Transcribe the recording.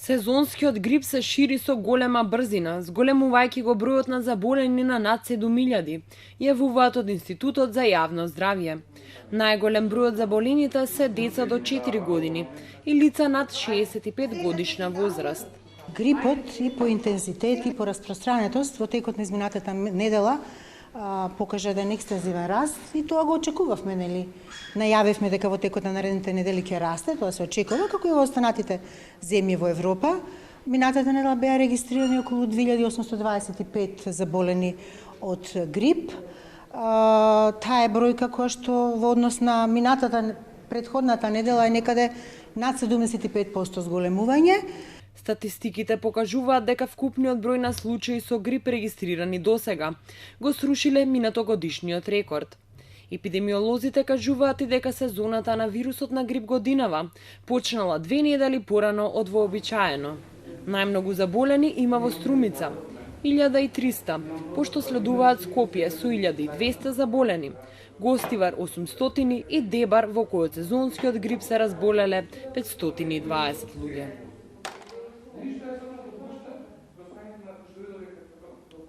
Сезонскиот грип се шири со голема брзина, зголемувајќи го бројот на заболени на над 7.000, јавуваат од Институтот за јавно здравје. Најголем број од заболените се деца до 4 години и лица над 65 годишна возраст. Грипот и по интензитет и по распространетост во текот на изминатата недела покажа еден екстензивен раст и тоа го очекувавме, нели? Најавивме дека во текот на наредните недели ќе расте, тоа се очекува, како и во останатите земји во Европа. Минатата недела беа регистрирани околу 2825 заболени од грип. Таа е бројка која што во однос на претходната недела е некаде над 75% зголемување. Статистиките покажуваат дека вкупниот број на случаи со грип регистрирани досега го срушиле минатогодишниот рекорд. Епидемиолозите кажуваат и дека сезоната на вирусот на грип годинава почнала 2 недели порано од вообичаено. Најмногу заболени има во Струмица 1300, пошто следуваат Скопје со 1200 заболени, Гостивар 800 и Дебар во кој сезонскиот грип се разболеле 520 луѓе.